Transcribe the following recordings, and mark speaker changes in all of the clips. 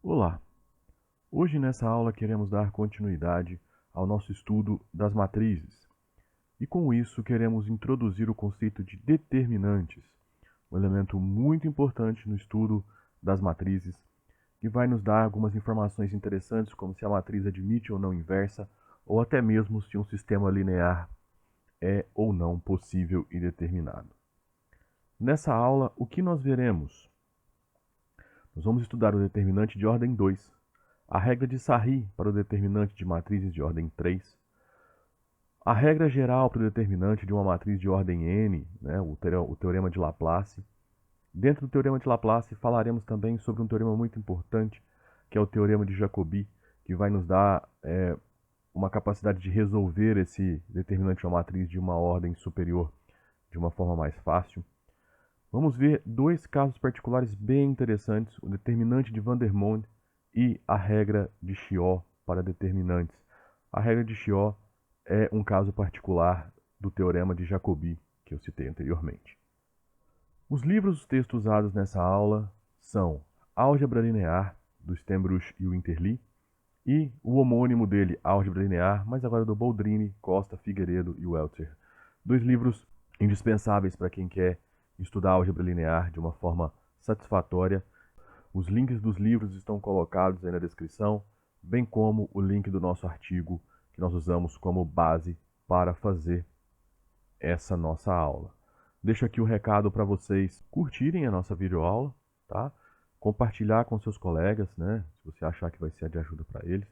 Speaker 1: Olá! Hoje nessa aula queremos dar continuidade ao nosso estudo das matrizes e com isso queremos introduzir o conceito de determinantes, um elemento muito importante no estudo das matrizes que vai nos dar algumas informações interessantes como se a matriz admite ou não inversa ou até mesmo se um sistema linear é ou não possível e determinado. Nessa aula, o que nós veremos? Nós vamos estudar o determinante de ordem 2, a regra de Sarry para o determinante de matrizes de ordem 3, a regra geral para o determinante de uma matriz de ordem n, né, o teorema de Laplace. Dentro do teorema de Laplace falaremos também sobre um teorema muito importante, que é o teorema de Jacobi, que vai nos dar uma capacidade de resolver esse determinante de uma matriz de uma ordem superior de uma forma mais fácil. Vamos ver dois casos particulares bem interessantes, o determinante de Vandermonde e a regra de Chiot para determinantes. A regra de Chiot é um caso particular do teorema de Jacobi, que eu citei anteriormente. Os livros e os textos usados nessa aula são Álgebra Linear, do Stembruch e Winterli, e o homônimo dele, Álgebra Linear, mas agora do Boldrini, Costa, Figueiredo e Welter. Dois livros indispensáveis para quem quer estudar álgebra linear de uma forma satisfatória. Os links dos livros estão colocados aí na descrição, bem como o link do nosso artigo que nós usamos como base para fazer essa nossa aula. Deixo aqui o recado para vocês curtirem a nossa videoaula, tá? Compartilhar com seus colegas, né? Se você achar que vai ser de ajuda para eles.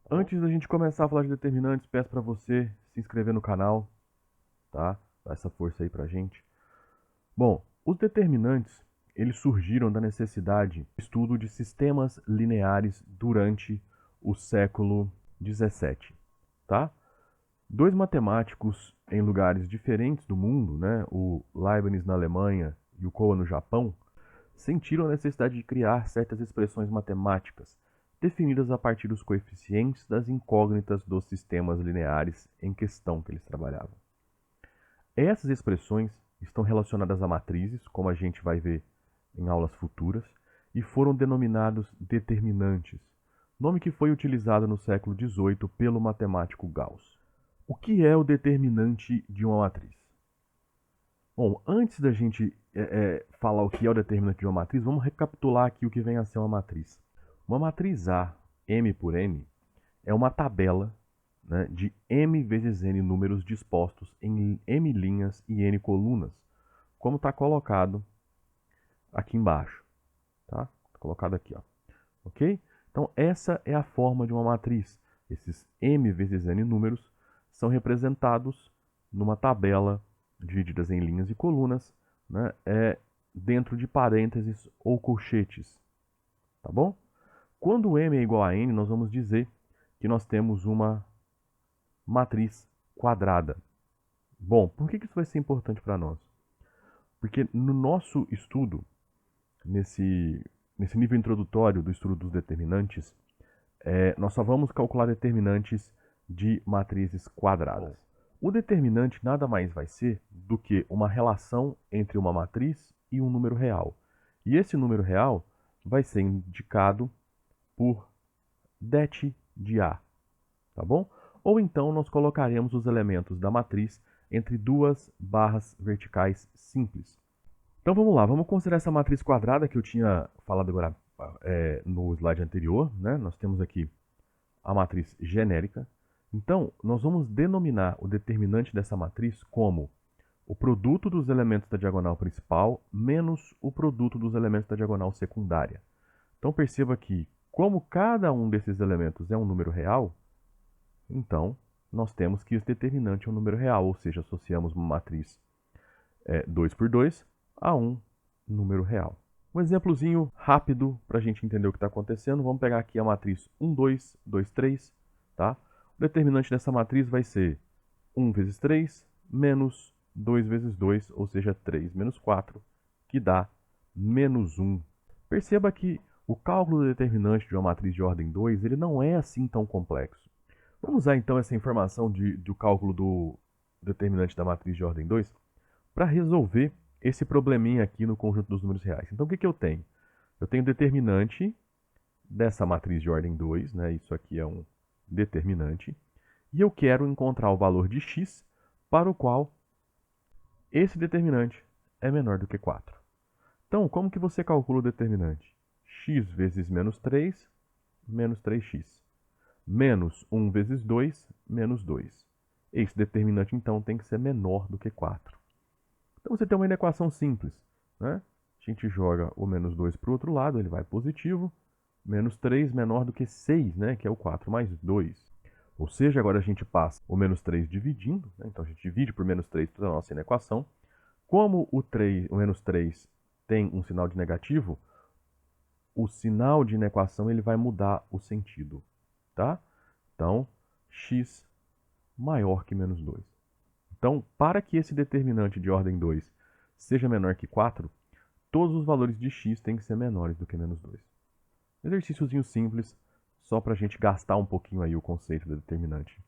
Speaker 1: Antes da gente começar a falar de determinantes, peço para você se inscrever no canal, tá? Dá essa força aí pra gente. Bom, os determinantes, eles surgiram da necessidade de estudo de sistemas lineares durante o século XVII, tá? Dois matemáticos em lugares diferentes do mundo, né, o Leibniz na Alemanha e o Koha no Japão, sentiram a necessidade de criar certas expressões matemáticas, definidas a partir dos coeficientes das incógnitas dos sistemas lineares em questão que eles trabalhavam. Essas expressões estão relacionadas a matrizes, como a gente vai ver em aulas futuras, e foram denominados determinantes, nome que foi utilizado no século XVIII pelo matemático Gauss. O que é o determinante de uma matriz? Bom, antes da gente falar o que é o determinante de uma matriz, vamos recapitular aqui o que vem a ser uma matriz. Uma matriz A, M por N, é uma tabela, né, de m vezes n números dispostos em m linhas e n colunas, como está colocado aqui embaixo. Tá? Colocado aqui, ó. Ok? Então, essa é a forma de uma matriz. Esses m vezes n números são representados numa tabela divididas em linhas e colunas, né, dentro de parênteses ou colchetes. Tá bom? Quando m é igual a n, nós vamos dizer que nós temos uma matriz quadrada. Bom, por que isso vai ser importante para nós? Porque no nosso estudo, nesse nível introdutório do estudo dos determinantes, nós só vamos calcular determinantes de matrizes quadradas. O determinante nada mais vai ser do que uma relação entre uma matriz e um número real. E esse número real vai ser indicado por det de A, tá bom? Ou então nós colocaremos os elementos da matriz entre duas barras verticais simples. Então vamos lá, vamos considerar essa matriz quadrada que eu tinha falado agora no slide anterior, né? Nós temos aqui a matriz genérica. Então, nós vamos denominar o determinante dessa matriz como o produto dos elementos da diagonal principal menos o produto dos elementos da diagonal secundária. Então perceba que, como cada um desses elementos é um número real, então nós temos que esse determinante é um número real, ou seja, associamos uma matriz 2 por 2 a um número real. Um exemplozinho rápido para a gente entender o que está acontecendo. Vamos pegar aqui a matriz 1, 2, 2, 3. Tá? O determinante dessa matriz vai ser 1 vezes 3 menos 2 vezes 2, ou seja, 3 menos 4, que dá menos 1. Perceba que o cálculo do determinante de uma matriz de ordem 2 ele não é assim tão complexo. Vamos usar então essa informação do cálculo do determinante da matriz de ordem 2 para resolver esse probleminha aqui no conjunto dos números reais. Então, o que eu tenho? Eu tenho determinante dessa matriz de ordem 2, né? Isso aqui é um determinante, e eu quero encontrar o valor de x para o qual esse determinante é menor do que 4. Então, como que você calcula o determinante? X vezes menos 3, menos 3x. Menos 1 vezes 2, menos 2. Esse determinante, então, tem que ser menor do que 4. Então, você tem uma equação simples, né? A gente joga o menos 2 para o outro lado, ele vai positivo. Menos 3 menor do que 6, né? Que é o 4 mais 2. Ou seja, agora a gente passa o menos 3 dividindo, né? Então a gente divide por menos 3 toda a nossa inequação. Como o menos 3 tem um sinal de negativo, o sinal de inequação ele vai mudar o sentido, tá? Então, x maior que menos 2. Então, para que esse determinante de ordem 2 seja menor que 4, todos os valores de x têm que ser menores do que menos 2. Exercíciozinho simples, só para a gente gastar um pouquinho aí o conceito do determinante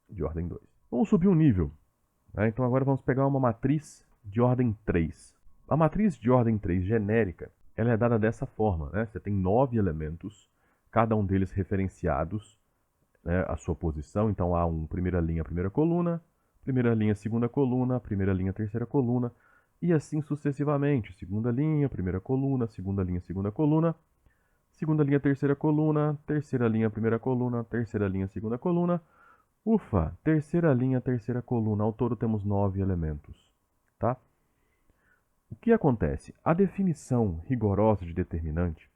Speaker 1: de ordem 2. Vamos subir um nível, né? Então agora vamos pegar uma matriz de ordem 3. A matriz de ordem 3 genérica, ela é dada dessa forma, né? Você tem 9 elementos, cada um deles referenciados, né, a sua posição. Então A1, primeira linha, primeira coluna, primeira linha, segunda coluna, primeira linha, terceira coluna, e assim sucessivamente. Segunda linha, primeira coluna, segunda linha, segunda coluna, segunda linha, terceira linha, primeira coluna, terceira linha, segunda coluna. Ufa, terceira linha, terceira coluna. Ao todo temos 9 elementos, tá? O que acontece? A definição rigorosa de determinante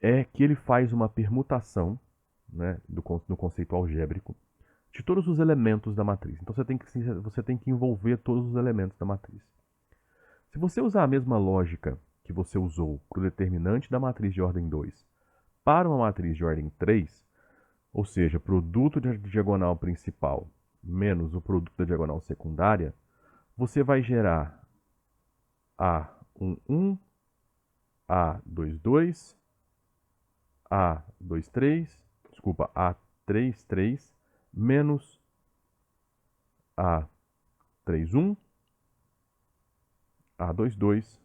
Speaker 1: é que ele faz uma permutação, né, no conceito algébrico, de todos os elementos da matriz. Então você tem que envolver todos os elementos da matriz. Se você usar a mesma lógica que você usou para o determinante da matriz de ordem 2 para uma matriz de ordem 3, ou seja, produto da diagonal principal menos o produto da diagonal secundária, você vai gerar A11, A22, A33 menos A31, A22,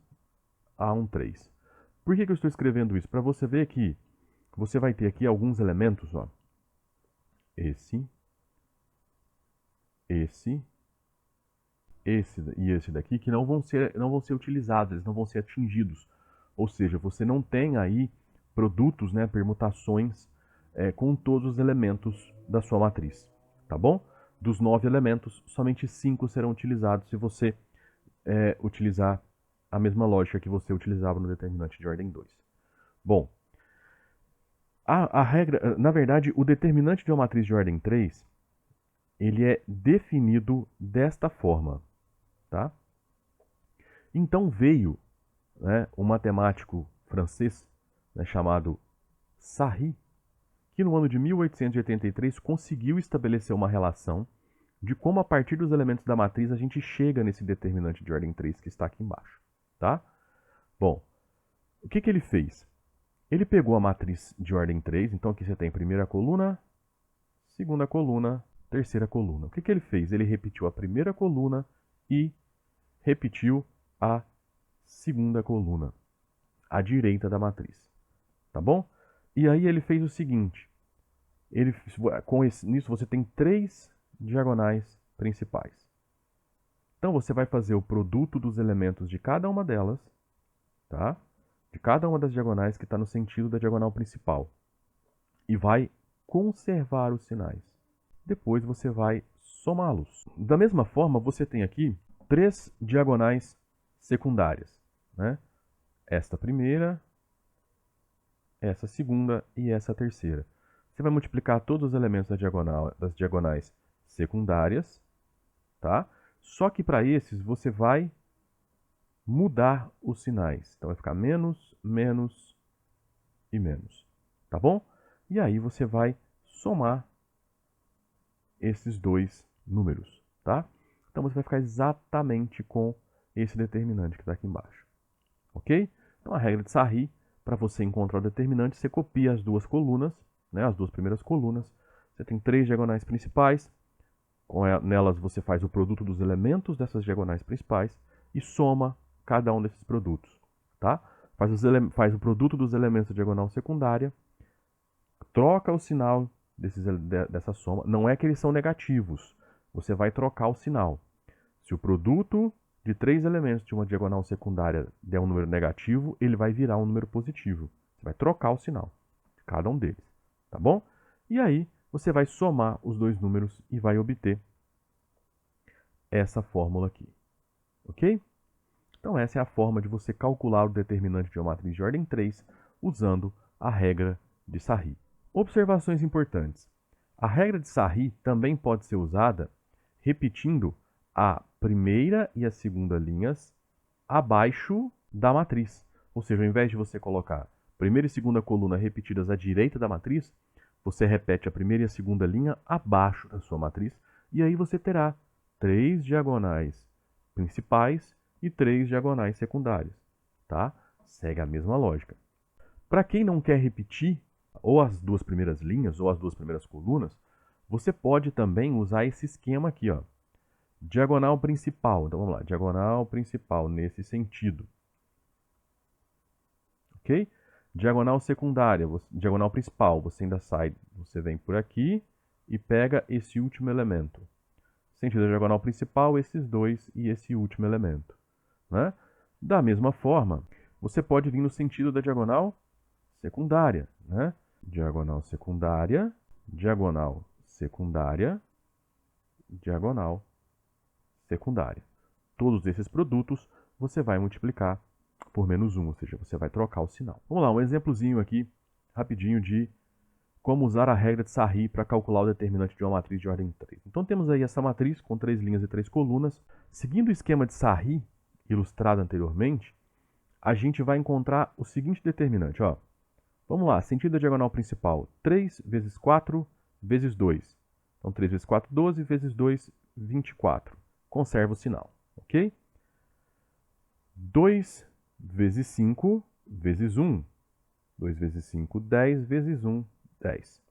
Speaker 1: A13. Por que eu estou escrevendo isso? Para você ver que você vai ter aqui alguns elementos, ó. Esse e esse daqui, que não vão ser utilizados, eles não vão ser atingidos. Ou seja, você não tem aí produtos, né, permutações com todos os elementos da sua matriz, tá bom? Dos 9 elementos, somente 5 serão utilizados se você utilizar a mesma lógica que você utilizava no determinante de ordem 2. Bom, a regra, na verdade, o determinante de uma matriz de ordem 3, ele é definido desta forma, tá? Então veio, né, um matemático francês, né, chamado Sarry, que no ano de 1883 conseguiu estabelecer uma relação de como a partir dos elementos da matriz a gente chega nesse determinante de ordem 3 que está aqui embaixo, tá? Bom, o que ele fez? Ele pegou a matriz de ordem 3, então aqui você tem primeira coluna, segunda coluna, terceira coluna. O que ele fez? Ele repetiu a primeira coluna e repetiu a segunda coluna, à direita da matriz, tá bom? E aí ele fez o seguinte, nisso você tem 3 diagonais principais. Então você vai fazer o produto dos elementos de cada uma delas, tá? De cada uma das diagonais que está no sentido da diagonal principal. E vai conservar os sinais. Depois você vai somá-los. Da mesma forma, você tem aqui 3 diagonais secundárias, né? Esta primeira, essa segunda e essa terceira. Você vai multiplicar todos os elementos das diagonais secundárias, tá? Só que para esses você vai mudar os sinais. Então vai ficar menos, menos e menos, tá bom? E aí você vai somar esses dois números, tá? Então você vai ficar exatamente com esse determinante que está aqui embaixo, ok? Então a regra de Sarry, para você encontrar o determinante, você copia as duas colunas, né, as duas primeiras colunas. Você tem 3 diagonais principais, nelas você faz o produto dos elementos dessas diagonais principais e soma cada um desses produtos, tá? Faz o produto dos elementos da diagonal secundária troca o sinal dessa soma. Não é que eles são negativos. Você vai trocar o sinal. Se o produto de 3 elementos de uma diagonal secundária der um número negativo, ele vai virar um número positivo. Você vai trocar o sinal de cada um deles. Tá bom? E aí, você vai somar os dois números e vai obter essa fórmula aqui. Ok? Então, essa é a forma de você calcular o determinante de uma matriz de ordem 3 usando a regra de Sarry. Observações importantes. A regra de Sarry também pode ser usada repetindo a primeira e a segunda linhas abaixo da matriz. Ou seja, ao invés de você colocar primeira e segunda coluna repetidas à direita da matriz, você repete a primeira e a segunda linha abaixo da sua matriz, e aí você terá 3 diagonais principais e 3 diagonais secundárias. Tá? Segue a mesma lógica. Para quem não quer repetir ou as duas primeiras linhas ou as duas primeiras colunas, você pode também usar esse esquema aqui, ó. Diagonal principal. Então vamos lá, diagonal principal nesse sentido. Ok? Diagonal secundária, diagonal principal, você ainda sai, você vem por aqui e pega esse último elemento. Sentido da diagonal principal, esses dois e esse último elemento. Né? Da mesma forma, você pode vir no sentido da diagonal secundária. Né? Diagonal secundária, diagonal secundária, diagonal secundária. Todos esses produtos você vai multiplicar por menos 1, ou seja, você vai trocar o sinal. Vamos lá, um exemplozinho aqui, rapidinho, de como usar a regra de Sarry para calcular o determinante de uma matriz de ordem 3. Então temos aí essa matriz com 3 linhas e 3 colunas. Seguindo o esquema de Sarry, ilustrado anteriormente, a gente vai encontrar o seguinte determinante. Ó. Vamos lá, sentido da diagonal principal, 3 vezes 4 vezes 2. Então 3 vezes 4, 12, vezes 2, 24. Conserva o sinal, ok? 2 vezes 5 vezes 1. 2 vezes 5, 10, vezes 1, 10.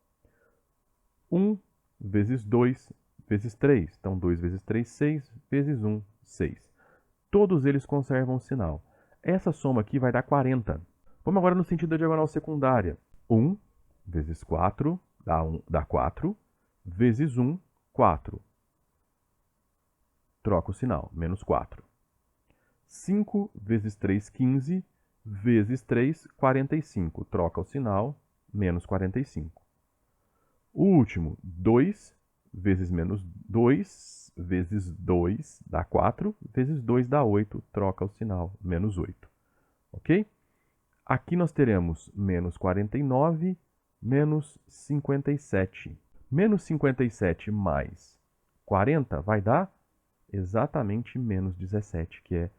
Speaker 1: 1 vezes 2 vezes 3. Então 2 vezes 3, 6, vezes 1, 6. Todos eles conservam o sinal. Essa soma aqui vai dar 40. Vamos agora no sentido da diagonal secundária. 1 vezes 4 dá 4, vezes 1, 4. Troca o sinal, menos 4. 5 vezes 3, 15, vezes 3, 45. Troca o sinal, menos 45. O último, 2 vezes menos 2, vezes 2 dá 4, vezes 2 dá 8. Troca o sinal, menos 8. Ok? Aqui nós teremos menos 49, menos 57. Menos 57 mais 40 vai dar exatamente menos 17, que é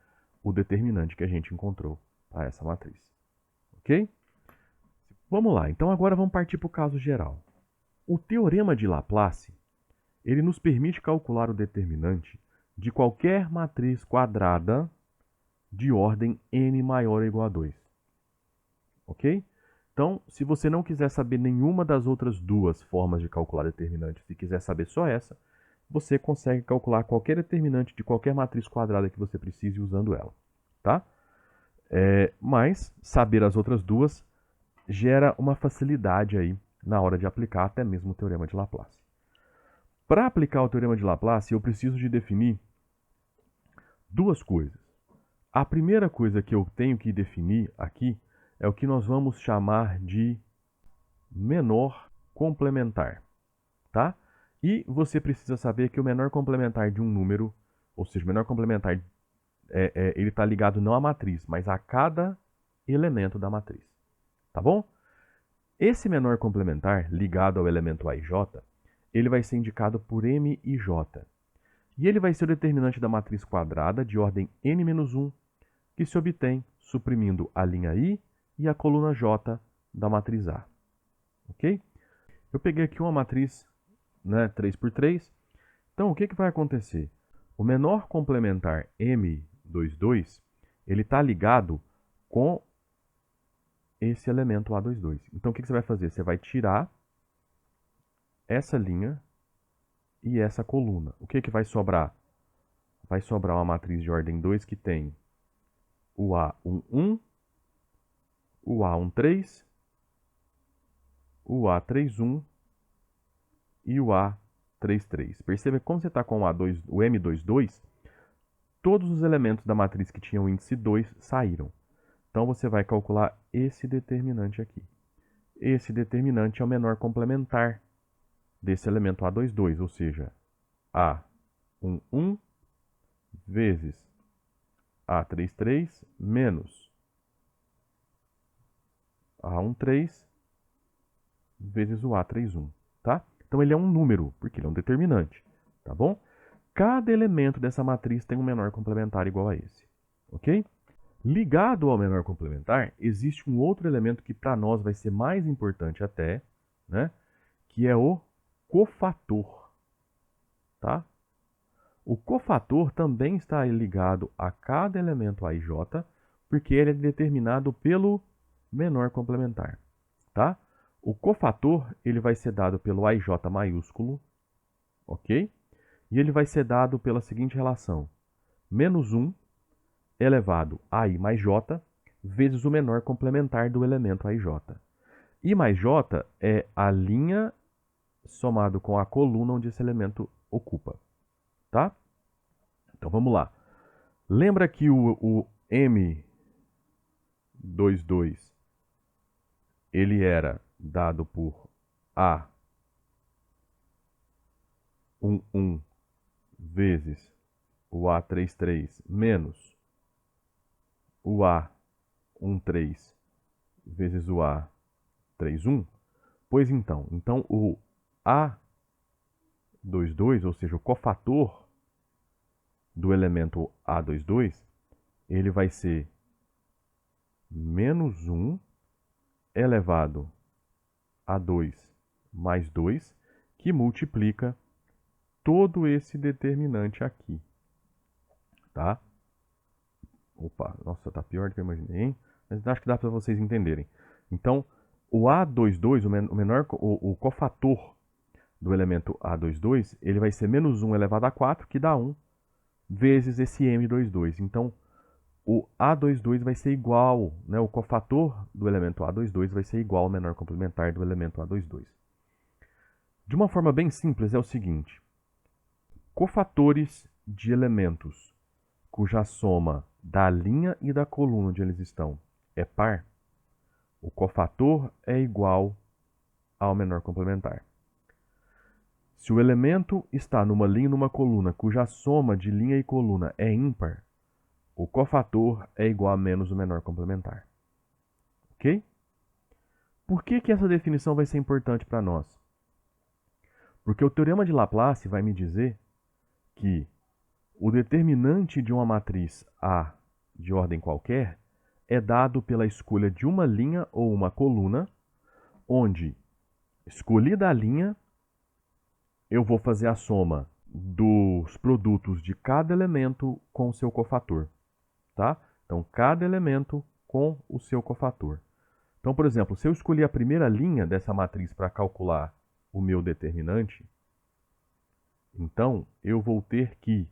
Speaker 1: o determinante que a gente encontrou para essa matriz. Ok? Vamos lá, então agora vamos partir para o caso geral. O teorema de Laplace, ele nos permite calcular o determinante de qualquer matriz quadrada de ordem n maior ou igual a 2. Ok? Então, se você não quiser saber nenhuma das outras duas formas de calcular determinante, se quiser saber só essa, você consegue calcular qualquer determinante de qualquer matriz quadrada que você precise usando ela. Tá? Mas saber as outras duas gera uma facilidade aí na hora de aplicar até mesmo o teorema de Laplace. Para aplicar o teorema de Laplace, eu preciso de definir duas coisas. A primeira coisa que eu tenho que definir aqui é o que nós vamos chamar de menor complementar. Tá? E você precisa saber que o menor complementar de um número, ou seja, o menor complementar, ele está ligado não à matriz, mas a cada elemento da matriz. Tá bom? Esse menor complementar, ligado ao elemento a e j, ele vai ser indicado por m e j. E ele vai ser o determinante da matriz quadrada de ordem n-1, que se obtém suprimindo a linha i e a coluna j da matriz A. Ok? Eu peguei aqui uma matriz, né, 3 por 3. Então, o que vai acontecer? O menor complementar M22, ele está ligado com esse elemento A22. Então, o que você vai fazer? Você vai tirar essa linha e essa coluna. O que vai sobrar? Vai sobrar uma matriz de ordem 2 que tem o A11, o A13, o A31 e o A33. Perceba que quando você está com o M22, todos os elementos da matriz que tinham índice 2 saíram. Então você vai calcular esse determinante aqui. Esse determinante é o menor complementar desse elemento A22, ou seja, A11 vezes A33 menos A13 vezes o A31, tá? Então ele é um número, porque ele é um determinante, tá bom? Cada elemento dessa matriz tem um menor complementar igual a esse, ok? Ligado ao menor complementar, existe um outro elemento que para nós vai ser mais importante até, né? Que é o cofator, tá? O cofator também está ligado a cada elemento AIJ, porque ele é determinado pelo menor complementar, tá? O cofator ele vai ser dado pelo AIJ maiúsculo, ok? E ele vai ser dado pela seguinte relação: menos 1 elevado a I mais J vezes o menor complementar do elemento AIJ. I mais J é a linha somado com a coluna onde esse elemento ocupa, tá? Então vamos lá. Lembra que o M22 ele era dado por A11 vezes o A33 menos o A13 vezes o A31? Pois então, o A22, ou seja, o cofator do elemento A22, ele vai ser menos 1 elevado a 2 mais 2, que multiplica todo esse determinante aqui, tá? Opa, nossa, tá pior do que eu imaginei, hein? Mas acho que dá para vocês entenderem. Então, o A22, o cofator do elemento A22, ele vai ser menos 1 elevado a 4, que dá 1, vezes esse M22. Então, o A22 vai ser igual, né, o cofator do elemento A22 vai ser igual ao menor complementar do elemento A22. De uma forma bem simples, é o seguinte: cofatores de elementos cuja soma da linha e da coluna onde eles estão é par, o cofator é igual ao menor complementar. Se o elemento está numa linha e numa coluna cuja soma de linha e coluna é ímpar, o cofator é igual a menos o menor complementar. Ok? Por que essa definição vai ser importante para nós? Porque o teorema de Laplace vai me dizer que o determinante de uma matriz A de ordem qualquer é dado pela escolha de uma linha ou uma coluna, onde, escolhida a linha, eu vou fazer a soma dos produtos de cada elemento com o seu cofator, tá? Então, cada elemento com o seu cofator. Então, por exemplo, se eu escolher a primeira linha dessa matriz para calcular o meu determinante, então eu vou ter que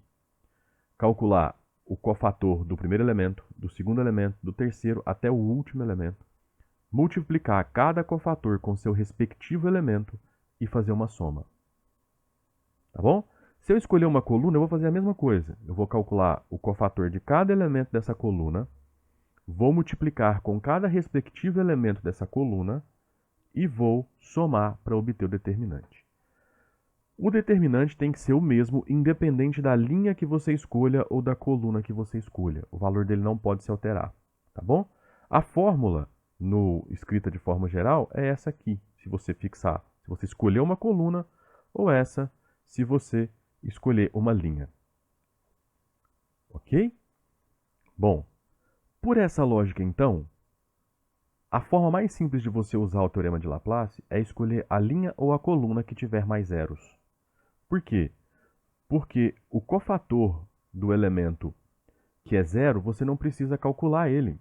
Speaker 1: calcular o cofator do primeiro elemento, do segundo elemento, do terceiro até o último elemento, multiplicar cada cofator com seu respectivo elemento e fazer uma soma. Tá bom? Se eu escolher uma coluna, eu vou fazer a mesma coisa. Eu vou calcular o cofator de cada elemento dessa coluna, vou multiplicar com cada respectivo elemento dessa coluna e vou somar para obter o determinante. O determinante tem que ser o mesmo, independente da linha que você escolha ou da coluna que você escolha. O valor dele não pode se alterar, tá bom? A fórmula, escrita de forma geral, é essa aqui, se você fixar. Se você escolher uma coluna, ou essa, se você escolher uma linha. Ok? Bom, por essa lógica, então, a forma mais simples de você usar o teorema de Laplace é escolher a linha ou a coluna que tiver mais zeros. Por quê? Porque o cofator do elemento que é zero, você não precisa calcular ele,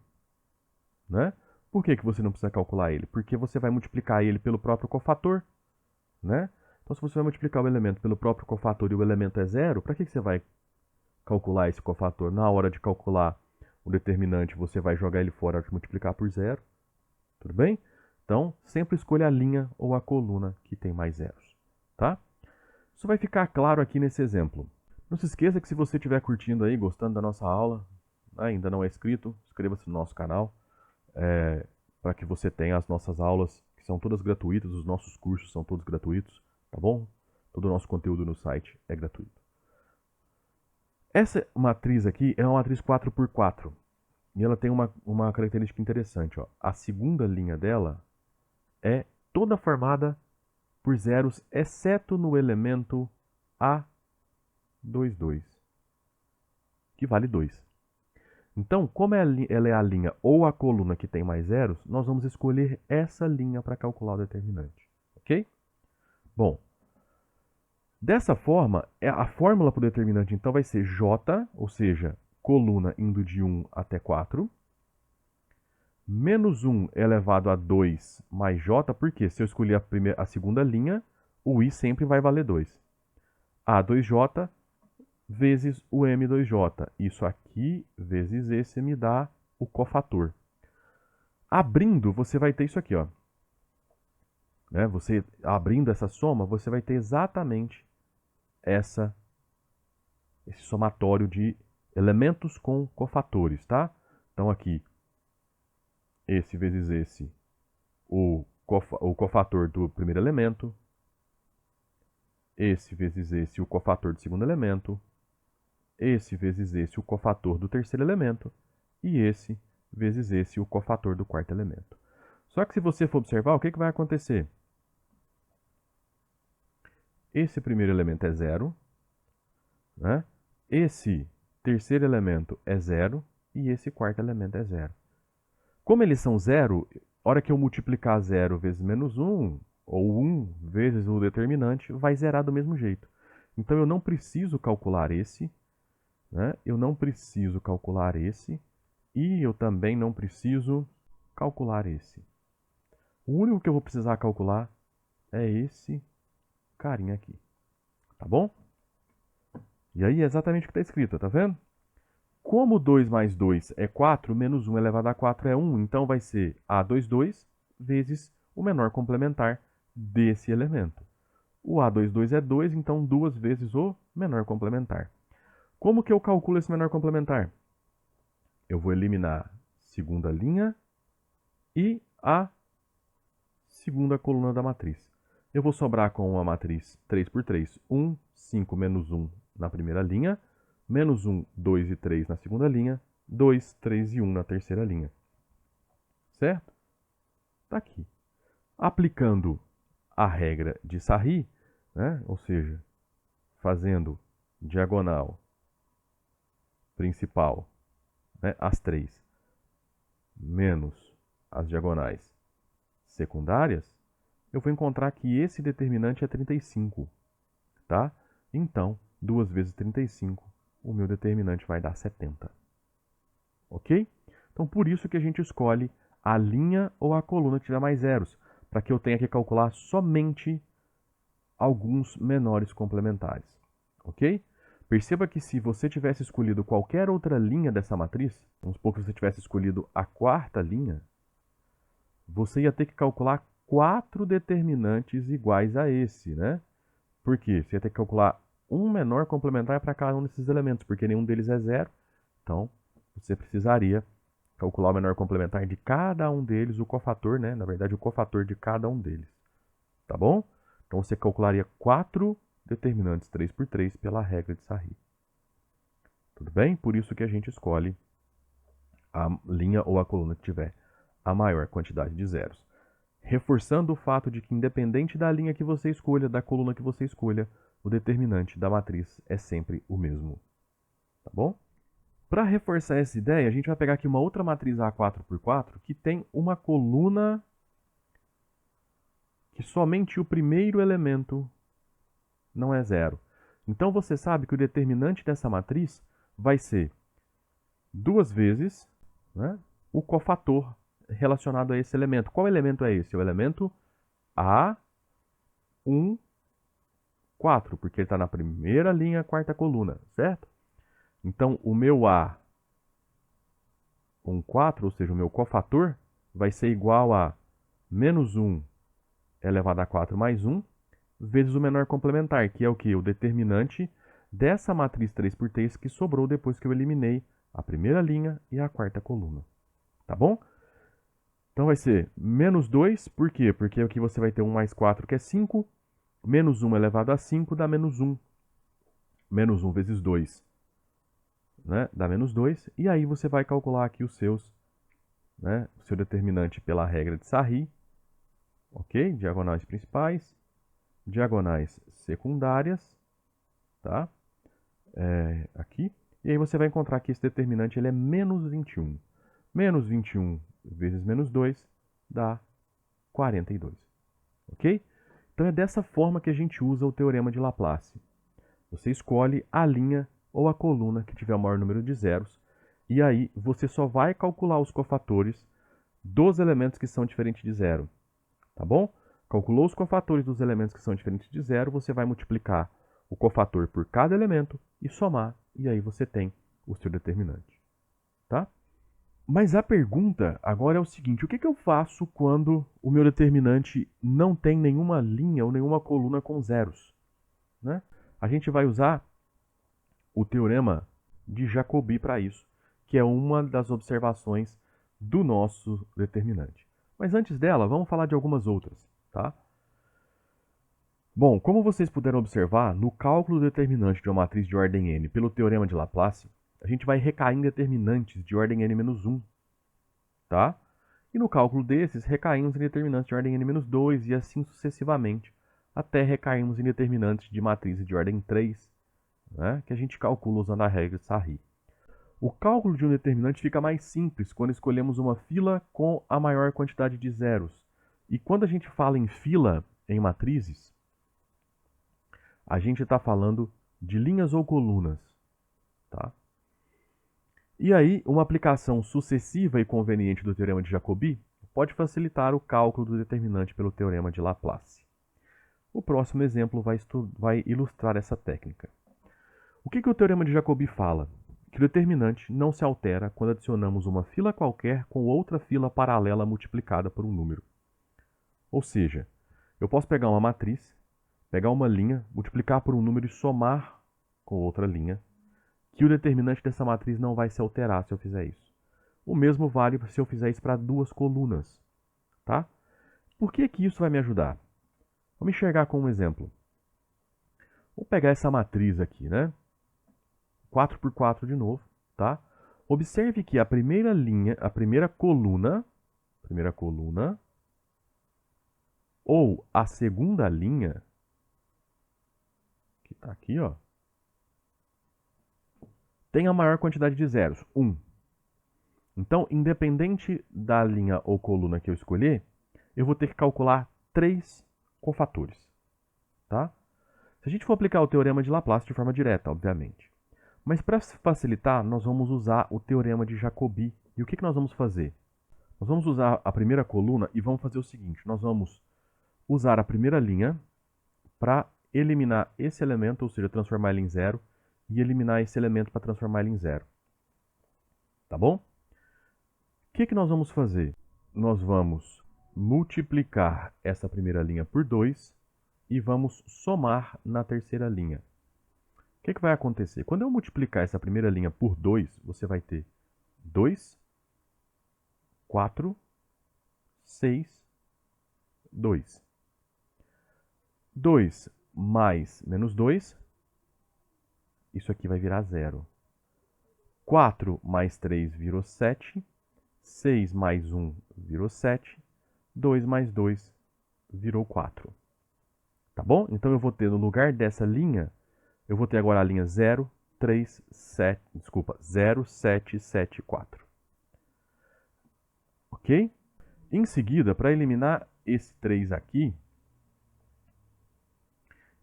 Speaker 1: né? Por que você não precisa calcular ele? Porque você vai multiplicar ele pelo próprio cofator, né? Então, se você vai multiplicar o elemento pelo próprio cofator e o elemento é zero, para que você vai calcular esse cofator? Na hora de calcular o determinante, você vai jogar ele fora e multiplicar por zero. Tudo bem? Então, sempre escolha a linha ou a coluna que tem mais zeros, tá? Isso vai ficar claro aqui nesse exemplo. Não se esqueça que se você estiver curtindo aí, gostando da nossa aula, ainda não é inscrito, inscreva-se no nosso canal, para que você tenha as nossas aulas, que são todas gratuitas, os nossos cursos são todos gratuitos, tá bom? Todo o nosso conteúdo no site é gratuito. Essa matriz aqui é uma matriz 4x4, e ela tem uma característica interessante, ó. A segunda linha dela é toda formada por zeros, exceto no elemento A22, que vale 2. Então, como ela é a linha ou a coluna que tem mais zeros, nós vamos escolher essa linha para calcular o determinante, ok? Bom, dessa forma, a fórmula para o determinante então vai ser J, ou seja, coluna indo de 1 até 4, menos 1 elevado a 2 mais J, porque se eu escolher a segunda linha, o I sempre vai valer 2. A2J vezes o M2J. Isso aqui vezes esse me dá o cofator. Abrindo, você vai ter isso aqui, ó. Né? Você abrindo essa soma, você vai ter exatamente esse somatório de elementos com cofatores, tá? Então aqui, esse vezes esse, o cofator do primeiro elemento, esse vezes esse, o cofator do segundo elemento, esse vezes esse, o cofator do terceiro elemento, e esse vezes esse, o cofator do quarto elemento. Só que se você for observar, o que vai acontecer? Esse primeiro elemento é 0, né? Esse terceiro elemento é 0 e esse quarto elemento é 0. Como eles são 0, a hora que eu multiplicar 0 vezes menos 1, ou 1 vezes o determinante, vai zerar do mesmo jeito. Então eu não preciso calcular esse, né? Eu não preciso calcular esse, e eu também não preciso calcular esse. O único que eu vou precisar calcular é esse carinha aqui, tá bom? E aí é exatamente o que está escrito, tá vendo? Como 2 mais 2 é 4, menos 1 elevado a 4 é 1, então vai ser A22 vezes o menor complementar desse elemento. O A22 é 2, então 2 vezes o menor complementar. Como que eu calculo esse menor complementar? Eu vou eliminar segunda linha e a segunda coluna da matriz. Eu vou sobrar com uma matriz 3 por 3, 1, 5 menos 1 na primeira linha, menos 1, 2 e 3 na segunda linha, 2, 3 e 1 na terceira linha. Certo? Está aqui. Aplicando a regra de Sarri, né? Ou seja, fazendo diagonal principal, né? As 3, menos as diagonais secundárias, eu vou encontrar que esse determinante é 35, tá? Então, 2 vezes 35, o meu determinante vai dar 70. Ok? Então, por isso que a gente escolhe a linha ou a coluna que tiver mais zeros, para que eu tenha que calcular somente alguns menores complementares. Ok? Perceba que se você tivesse escolhido qualquer outra linha dessa matriz, vamos supor que você tivesse escolhido a quarta linha, você ia ter que calcular 4 determinantes iguais a esse, né? Por quê? Você ia ter que calcular um menor complementar para cada um desses elementos, porque nenhum deles é zero. Então, você precisaria calcular o menor complementar de cada um deles, o cofator, né? Na verdade, o cofator de cada um deles. Tá bom? Então, você calcularia 4 determinantes 3 por 3 pela regra de Sarri. Tudo bem? Por isso que a gente escolhe a linha ou a coluna que tiver a maior quantidade de zeros. Reforçando o fato de que, independente da linha que você escolha, da coluna que você escolha, o determinante da matriz é sempre o mesmo. Tá bom? Para reforçar essa ideia, a gente vai pegar aqui uma outra matriz A4x4 que tem uma coluna que somente o primeiro elemento não é zero. Então você sabe que o determinante dessa matriz vai ser 2 vezes, né, o cofator relacionado a esse elemento. Qual elemento é esse? É o elemento A1, 4, porque ele está na primeira linha, quarta coluna, certo? Então, o meu A1, 4, ou seja, o meu cofator, vai ser igual a menos 1 elevado a 4 mais 1, vezes o menor complementar, que é o quê? O determinante dessa matriz 3x3 que sobrou depois que eu eliminei a primeira linha e a quarta coluna. Tá bom? Então vai ser menos 2, por quê? Porque aqui você vai ter 1 mais 4, que é 5, menos 1 elevado a 5 dá menos 1. Menos 1 vezes 2, né? Dá menos 2. E aí você vai calcular aqui os seus, né? O seu determinante pela regra de Sarri. Ok? Diagonais principais, diagonais secundárias, tá? Aqui. E aí você vai encontrar que esse determinante ele é menos 21. Menos 21 vezes menos 2 dá 42. Ok? Então é dessa forma que a gente usa o teorema de Laplace. Você escolhe a linha ou a coluna que tiver o maior número de zeros, e aí você só vai calcular os cofatores dos elementos que são diferentes de zero. Tá bom? Calculou os cofatores dos elementos que são diferentes de zero, você vai multiplicar o cofator por cada elemento e somar, e aí você tem o seu determinante. Tá? Mas a pergunta agora é o seguinte: o que eu faço quando o meu determinante não tem nenhuma linha ou nenhuma coluna com zeros? Né? A gente vai usar o teorema de Jacobi para isso, que é uma das observações do nosso determinante. Mas antes dela, vamos falar de algumas outras, tá? Bom, como vocês puderam observar, no cálculo determinante de uma matriz de ordem n pelo teorema de Laplace, a gente vai recair em determinantes de ordem n-1, tá? E no cálculo desses, recaímos em determinantes de ordem n-2 e assim sucessivamente, até recairmos em determinantes de matrizes de ordem 3, né, que a gente calcula usando a regra de Sarri. O cálculo de um determinante fica mais simples quando escolhemos uma fila com a maior quantidade de zeros. E quando a gente fala em fila em matrizes, a gente está falando de linhas ou colunas. Tá? E aí, uma aplicação sucessiva e conveniente do teorema de Jacobi pode facilitar o cálculo do determinante pelo teorema de Laplace. O próximo exemplo vai ilustrar essa técnica. O que o teorema de Jacobi fala? Que o determinante não se altera quando adicionamos uma fila qualquer com outra fila paralela multiplicada por um número. Ou seja, eu posso pegar uma matriz, pegar uma linha, multiplicar por um número e somar com outra linha, que o determinante dessa matriz não vai se alterar se eu fizer isso. O mesmo vale se eu fizer isso para duas colunas. Tá? Por que isso vai me ajudar? Vamos enxergar com um exemplo. Vou pegar essa matriz aqui, né? 4 por 4 de novo, tá? Observe que a primeira linha, a primeira coluna, ou a segunda linha, que está aqui, ó, tem a maior quantidade de zeros, 1. Então, independente da linha ou coluna que eu escolher, eu vou ter que calcular 3 cofatores, tá? Se a gente for aplicar o teorema de Laplace de forma direta, obviamente. Mas para facilitar, nós vamos usar o teorema de Jacobi. E o que nós vamos fazer? Nós vamos usar a primeira coluna e vamos fazer o seguinte. Nós vamos usar a primeira linha para eliminar esse elemento, ou seja, transformar ele em zero, e eliminar esse elemento para transformar ele em zero. Tá bom? O que nós vamos fazer? Nós vamos multiplicar essa primeira linha por 2 e vamos somar na terceira linha. O que vai acontecer? Quando eu multiplicar essa primeira linha por 2, você vai ter 2, 4, 6, 2. 2 mais menos 2, isso aqui vai virar 0. 4 mais 3 virou 7, 6 mais 1 virou 7, 2 mais 2 virou 4. Tá bom? Então eu vou ter no lugar dessa linha, eu vou ter agora a linha 0, 3, 7, desculpa, 0, 7, 7, 4. Ok? Em seguida, para eliminar esse 3 aqui,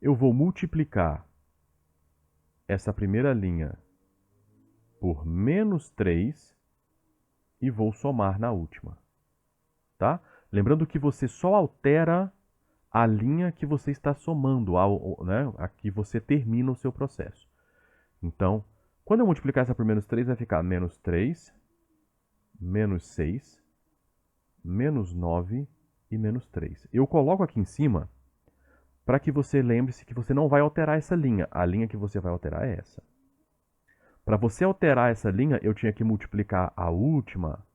Speaker 1: eu vou multiplicar essa primeira linha por menos 3 e vou somar na última. Tá? Lembrando que você só altera a linha que você está somando, né, a que você termina o seu processo. Então, quando eu multiplicar essa por menos 3, vai ficar menos 3, menos 6, menos 9 e menos 3. Eu coloco aqui em cima para que você lembre-se que você não vai alterar essa linha. A linha que você vai alterar é essa. Para você alterar essa linha, eu tinha que multiplicar a última,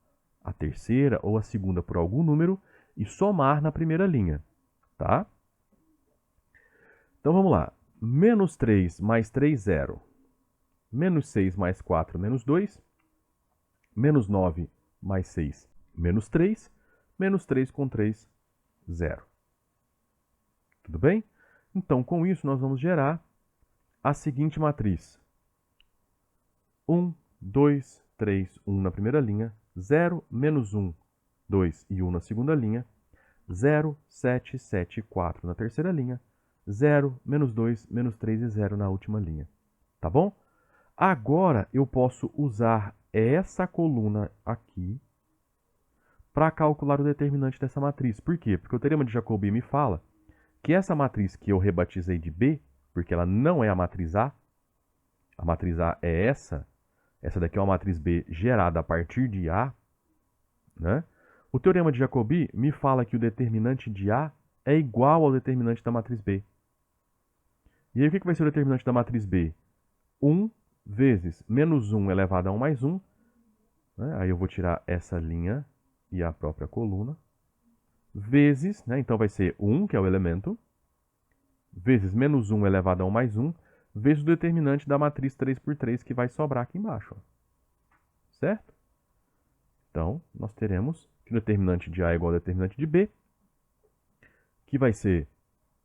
Speaker 1: a terceira ou a segunda por algum número e somar na primeira linha, tá? Então vamos lá. Menos 3 mais 3, 0. Menos 6 mais 4, menos 2. Menos 9 mais 6, menos 3. Menos 3 com 3, 0. Tudo bem? Então, com isso, nós vamos gerar a seguinte matriz. 1, 2, 3, 1 na primeira linha. 0, menos 1, 2 e 1 na segunda linha. 0, 7, 7 e 4 na terceira linha. 0, menos 2, menos 3 e 0 na última linha. Tá bom? Agora eu posso usar essa coluna aqui para calcular o determinante dessa matriz. Por quê? Porque o teorema de Jacobi me fala que essa matriz que eu rebatizei de B, porque ela não é a matriz A é essa daqui é uma matriz B gerada a partir de A, né? O teorema de Jacobi me fala que o determinante de A é igual ao determinante da matriz B. E aí o que vai ser o determinante da matriz B? 1 vezes menos 1 elevado a 1 mais 1. Né? Aí eu vou tirar essa linha e a própria coluna. Vezes, né? Então vai ser 1, que é o elemento, vezes menos 1 elevado a 1 mais 1, vezes o determinante da matriz 3 por 3 que vai sobrar aqui embaixo. Ó. Certo? Então, nós teremos que o determinante de A é igual ao determinante de B, que vai ser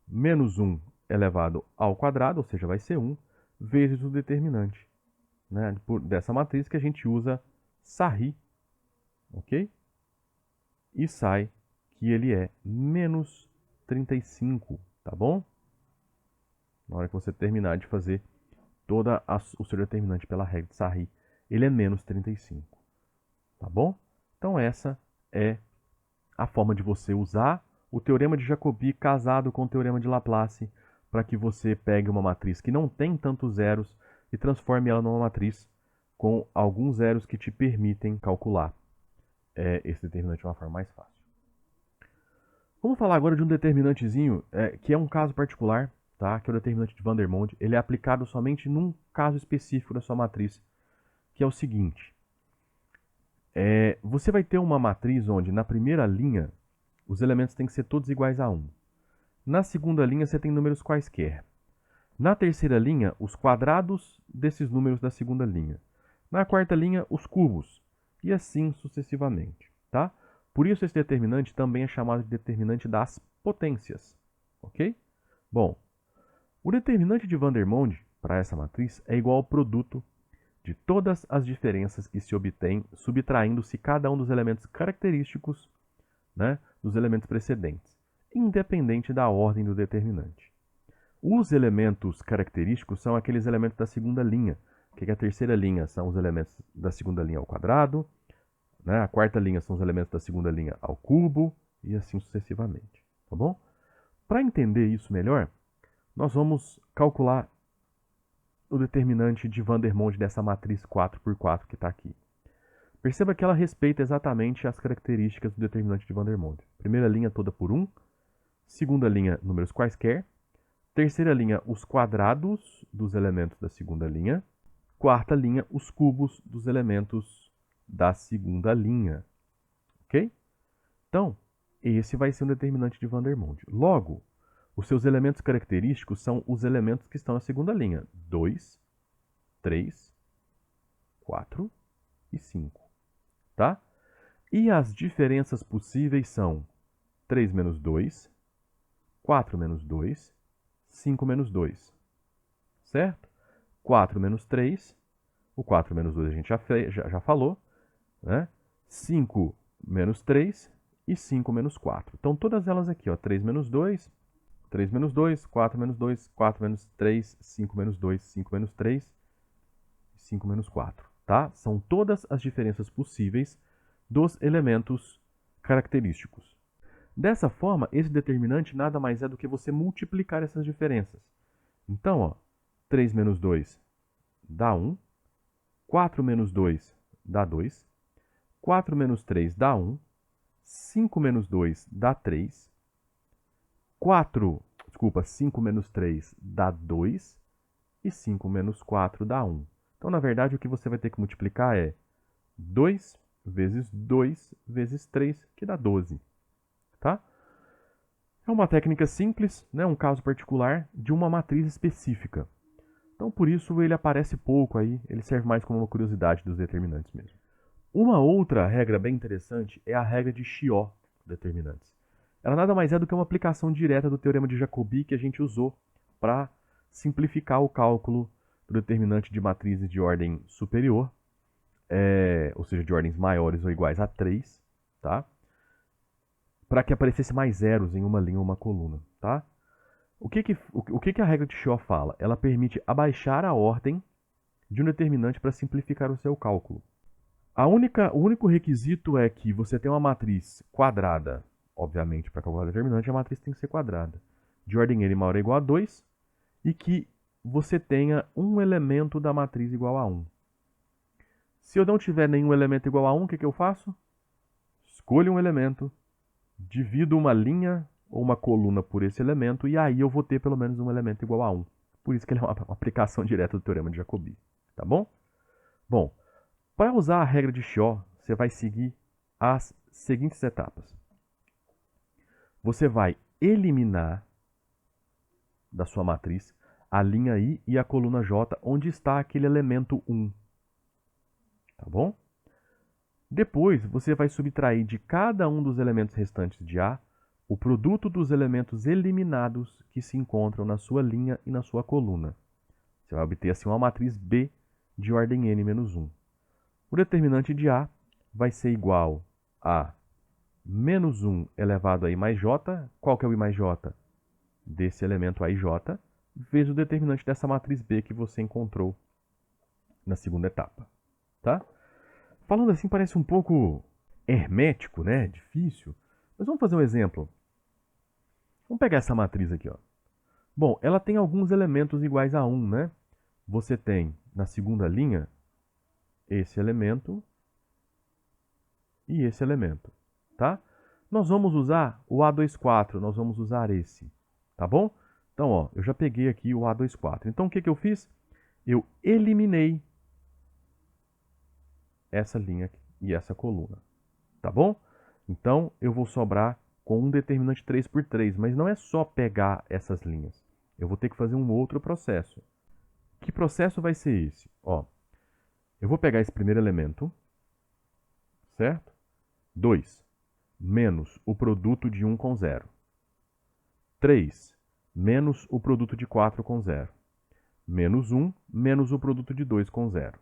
Speaker 1: menos 1 elevado ao quadrado, ou seja, vai ser 1, vezes o determinante, né, dessa matriz que a gente usa Sarri, ok? E sai que ele é menos 35, tá bom? Na hora que você terminar de fazer o seu determinante pela regra de Sarri, ele é menos 35, tá bom? Então essa é a forma de você usar o teorema de Jacobi casado com o teorema de Laplace para que você pegue uma matriz que não tem tantos zeros e transforme ela numa matriz com alguns zeros que te permitem calcular esse determinante de uma forma mais fácil. Vamos falar agora de um determinantezinho que é um caso particular, tá? Que é o determinante de Vandermonde. Ele é aplicado somente num caso específico da sua matriz, que é o seguinte. Você vai ter uma matriz onde na primeira linha os elementos têm que ser todos iguais a 1. Na segunda linha você tem números quaisquer. Na terceira linha, os quadrados desses números da segunda linha. Na quarta linha, os cubos. E assim sucessivamente, tá? Por isso esse determinante também é chamado de determinante das potências, ok? Bom, o determinante de Vandermonde para essa matriz é igual ao produto de todas as diferenças que se obtém subtraindo-se cada um dos elementos característicos, né, dos elementos precedentes, independente da ordem do determinante. Os elementos característicos são aqueles elementos da segunda linha, que a terceira linha são os elementos da segunda linha ao quadrado, né, a quarta linha são os elementos da segunda linha ao cubo, e assim sucessivamente, tá bom? Para entender isso melhor, nós vamos calcular o determinante de Vandermonde dessa matriz 4x4 que está aqui. Perceba que ela respeita exatamente as características do determinante de Vandermonde. Primeira linha toda por 1, segunda linha números quaisquer, terceira linha os quadrados dos elementos da segunda linha, quarta linha os cubos dos elementos da segunda linha. Ok? Então, esse vai ser um determinante de Vandermonde. Logo, os seus elementos característicos são os elementos que estão na segunda linha. 2, 3, 4 e 5. Tá? E as diferenças possíveis são 3 menos 2, 4 menos 2, 5 menos 2. Certo? 4 menos 3, o 4 menos 2 a gente já falou, né? 5 menos 3 e 5 menos 4. Então, todas elas aqui, ó, 3 menos 2, 3 menos 2, 4 menos 2, 4 menos 3, 5 menos 2, 5 menos 3 e 5 menos 4. Tá? São todas as diferenças possíveis dos elementos característicos. Dessa forma, esse determinante nada mais é do que você multiplicar essas diferenças. Então, ó, 3 menos 2 dá 1, 4 menos 2 dá 2, 4 menos 3 dá 1, 5 menos 2 dá 3. 5 menos 3 dá 2. E 5 menos 4 dá 1. Então, na verdade, o que você vai ter que multiplicar é 2 vezes 2 vezes 3, que dá 12. Tá? É uma técnica simples, né, um caso particular de uma matriz específica. Então, por isso, ele aparece pouco aí, ele serve mais como uma curiosidade dos determinantes mesmo. Uma outra regra bem interessante é a regra de Chió determinantes. Ela nada mais é do que uma aplicação direta do teorema de Jacobi que a gente usou para simplificar o cálculo do determinante de matrizes de ordem superior, ou seja, de ordens maiores ou iguais a 3, tá? Para que aparecesse mais zeros em uma linha ou uma coluna, tá? O que a regra de Chió fala? Ela permite abaixar a ordem de um determinante para simplificar o seu cálculo. O único requisito é que você tem uma matriz quadrada, obviamente, para calcular o determinante, a matriz tem que ser quadrada, de ordem n maior ou igual a 2, e que você tenha um elemento da matriz igual a 1. Se eu não tiver nenhum elemento igual a 1, o que eu faço? Escolho um elemento, divido uma linha ou uma coluna por esse elemento, e aí eu vou ter pelo menos um elemento igual a 1. Por isso que ele é uma aplicação direta do teorema de Jacobi. Tá bom? Bom, para usar a regra de Chió, você vai seguir as seguintes etapas. Você vai eliminar da sua matriz a linha I e a coluna J, onde está aquele elemento 1. Tá bom? Depois, você vai subtrair de cada um dos elementos restantes de A o produto dos elementos eliminados que se encontram na sua linha e na sua coluna. Você vai obter assim uma matriz B de ordem n-1. O determinante de A vai ser igual a menos 1 elevado a I mais J. Qual que é o I mais J? Desse elemento AIJ, vezes o determinante dessa matriz B que você encontrou na segunda etapa. Tá? Falando assim parece um pouco hermético, né? Difícil. Mas vamos fazer um exemplo. Vamos pegar essa matriz aqui, ó. Bom, ela tem alguns elementos iguais a 1, né? Você tem na segunda linha esse elemento e esse elemento, tá? Nós vamos usar o A24, nós vamos usar esse, tá bom? Então, ó, eu já peguei aqui o A24. Então, o que eu fiz? Eu eliminei essa linha e essa coluna, tá bom? Então, eu vou sobrar com um determinante 3 por 3, mas não é só pegar essas linhas. Eu vou ter que fazer um outro processo. Que processo vai ser esse? Ó, eu vou pegar esse primeiro elemento, certo? 2 menos o produto de 1 com 0. 3 menos o produto de 4 com 0. Menos 1 menos o produto de 2 com 0.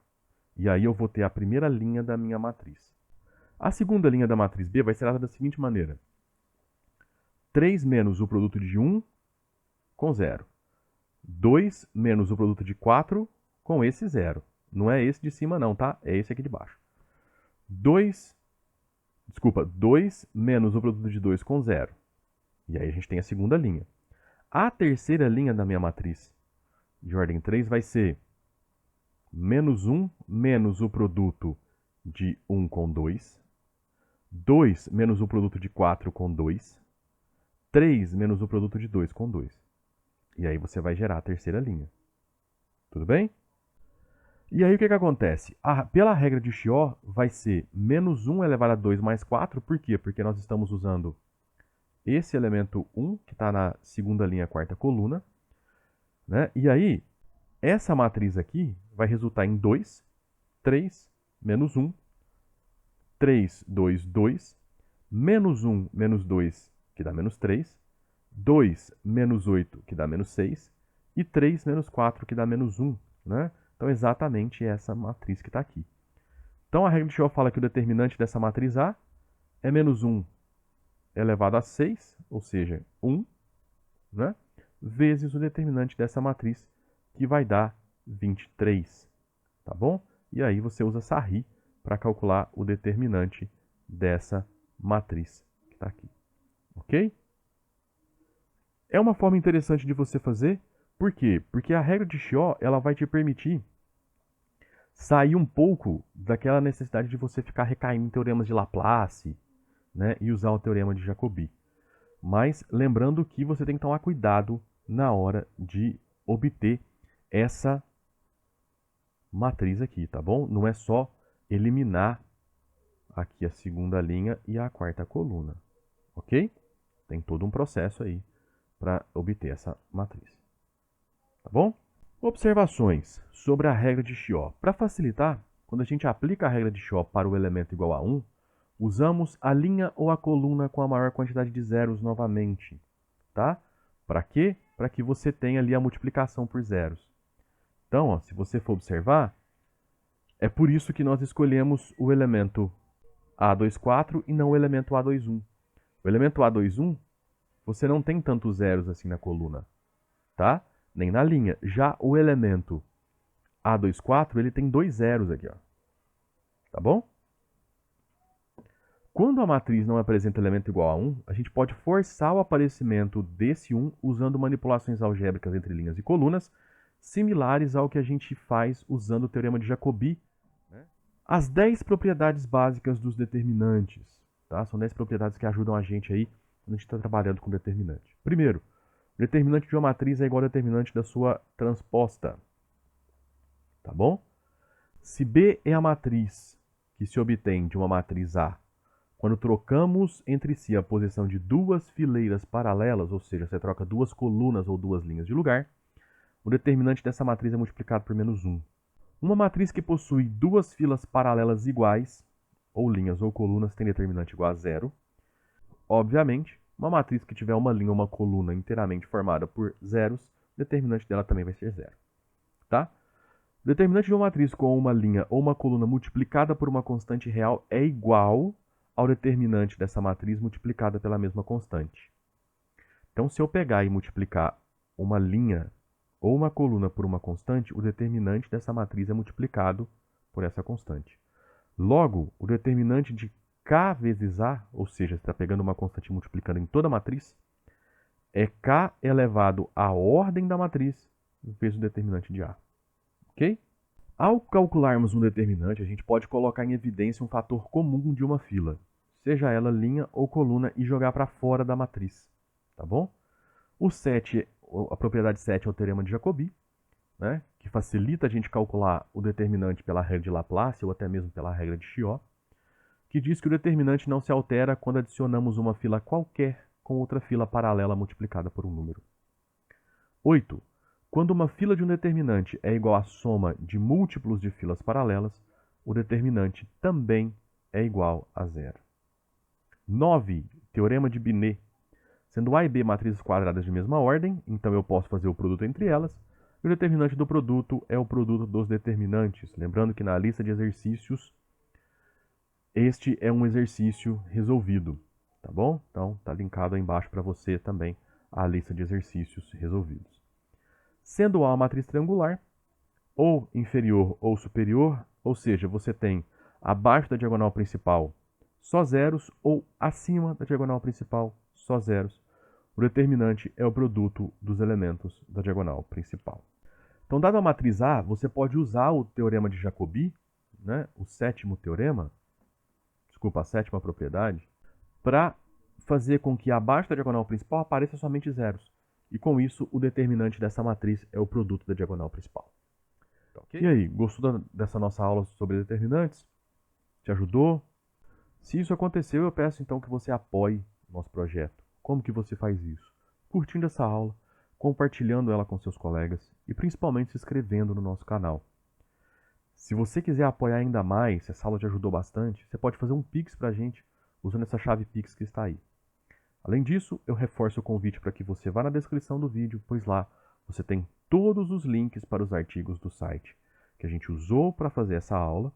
Speaker 1: E aí eu vou ter a primeira linha da minha matriz. A segunda linha da matriz B vai ser dada da seguinte maneira. 3 menos o produto de 1 com 0. 2 menos o produto de 4 com esse 0. Não é esse de cima não, tá? É esse aqui de baixo. 2 menos o produto de 2 com 0. E aí a gente tem a segunda linha. A terceira linha da minha matriz de ordem 3 vai ser menos 1 menos o produto de 1 com 2. 2 menos o produto de 4 com 2. 3 menos o produto de 2 com 2. E aí você vai gerar a terceira linha. Tudo bem? E aí o que acontece? Pela regra de Chió, vai ser menos 1 elevado a 2 mais 4. Por quê? Porque nós estamos usando esse elemento 1, que está na segunda linha, quarta coluna. Né? E aí, essa matriz aqui vai resultar em 2, 3, menos 1, 3, 2, 2, menos 1, menos 2, que dá menos 3, 2 menos 8, que dá menos 6, e 3 menos 4, que dá menos 1. Né? Então, exatamente essa matriz que está aqui. Então, a regra de Chió fala que o determinante dessa matriz A é menos 1 elevado a 6, ou seja, 1, né? Vezes o determinante dessa matriz, que vai dar 23. Tá bom? E aí você usa Sarri para calcular o determinante dessa matriz que está aqui. Ok? É uma forma interessante de você fazer. Por quê? Porque a regra de Chió ela vai te permitir sair um pouco daquela necessidade de você ficar recaindo em teoremas de Laplace, né, e usar o teorema de Jacobi. Mas lembrando que você tem que tomar cuidado na hora de obter essa matriz aqui, tá bom? Não é só eliminar aqui a segunda linha e a quarta coluna, ok? Tem todo um processo aí para obter essa matriz, tá bom? Observações sobre a regra de Chió. Para facilitar, quando a gente aplica a regra de Chió para o elemento igual a 1, usamos a linha ou a coluna com a maior quantidade de zeros novamente, tá? Para quê? Para que você tenha ali a multiplicação por zeros. Então, ó, se você for observar, é por isso que nós escolhemos o elemento A24 e não o elemento A21. O elemento A21, você não tem tantos zeros assim na coluna, tá? Nem na linha. Já o elemento A24, ele tem 2 zeros aqui, ó. Tá bom? Quando a matriz não apresenta elemento igual a 1, a gente pode forçar o aparecimento desse 1 usando manipulações algébricas entre linhas e colunas, similares ao que a gente faz usando o teorema de Jacobi. As 10 propriedades básicas dos determinantes. Tá? São 10 propriedades que ajudam a gente aí quando a gente está trabalhando com determinante. Primeiro, o determinante de uma matriz é igual ao determinante da sua transposta. Tá bom? Se B é a matriz que se obtém de uma matriz A, quando trocamos entre si a posição de duas fileiras paralelas, ou seja, você troca duas colunas ou duas linhas de lugar, o determinante dessa matriz é multiplicado por menos 1. Uma matriz que possui duas filas paralelas iguais, ou linhas ou colunas, tem determinante igual a 0. Obviamente, uma matriz que tiver uma linha ou uma coluna inteiramente formada por zeros, o determinante dela também vai ser 0. Tá? O determinante de uma matriz com uma linha ou uma coluna multiplicada por uma constante real é igual ao determinante dessa matriz multiplicada pela mesma constante. Então, se eu pegar e multiplicar uma linha ou uma coluna por uma constante, o determinante dessa matriz é multiplicado por essa constante. Logo, o determinante de K vezes A, ou seja, você está pegando uma constante e multiplicando em toda a matriz, é K elevado à ordem da matriz vezes o determinante de A. Ok? Ao calcularmos um determinante, a gente pode colocar em evidência um fator comum de uma fila, seja ela linha ou coluna, e jogar para fora da matriz. Tá bom? O 7, a propriedade 7 é o teorema de Jacobi, né, que facilita a gente calcular o determinante pela regra de Laplace ou até mesmo pela regra de Chió, que diz que o determinante não se altera quando adicionamos uma fila qualquer com outra fila paralela multiplicada por um número. 8. Quando uma fila de um determinante é igual à soma de múltiplos de filas paralelas, o determinante também é igual a 0. 9. Teorema de Binet. Sendo A e B matrizes quadradas de mesma ordem, então eu posso fazer o produto entre elas, e o determinante do produto é o produto dos determinantes. Lembrando que na lista de exercícios, este é um exercício resolvido, tá bom? Então, está linkado aí embaixo para você também a lista de exercícios resolvidos. Sendo A uma matriz triangular, ou inferior ou superior, ou seja, você tem abaixo da diagonal principal só zeros, ou acima da diagonal principal só zeros, o determinante é o produto dos elementos da diagonal principal. Então, dada a matriz A, você pode usar o teorema de Jacobi, né, o sétimo teorema, a sétima propriedade, para fazer com que abaixo da diagonal principal apareça somente zeros. E com isso, o determinante dessa matriz é o produto da diagonal principal. Okay? E aí, gostou dessa nossa aula sobre determinantes? Te ajudou? Se isso aconteceu, eu peço então que você apoie o nosso projeto. Como que você faz isso? Curtindo essa aula, compartilhando ela com seus colegas e principalmente se inscrevendo no nosso canal. Se você quiser apoiar ainda mais, se essa aula te ajudou bastante, você pode fazer um Pix para a gente usando essa chave Pix que está aí. Além disso, eu reforço o convite para que você vá na descrição do vídeo, pois lá você tem todos os links para os artigos do site que a gente usou para fazer essa aula,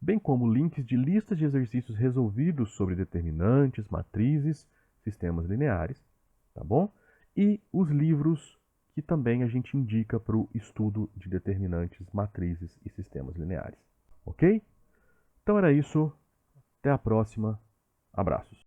Speaker 1: bem como links de listas de exercícios resolvidos sobre determinantes, matrizes, sistemas lineares, tá bom? E os livros que também a gente indica para o estudo de determinantes, matrizes e sistemas lineares. Ok? Então era isso. Até a próxima. Abraços.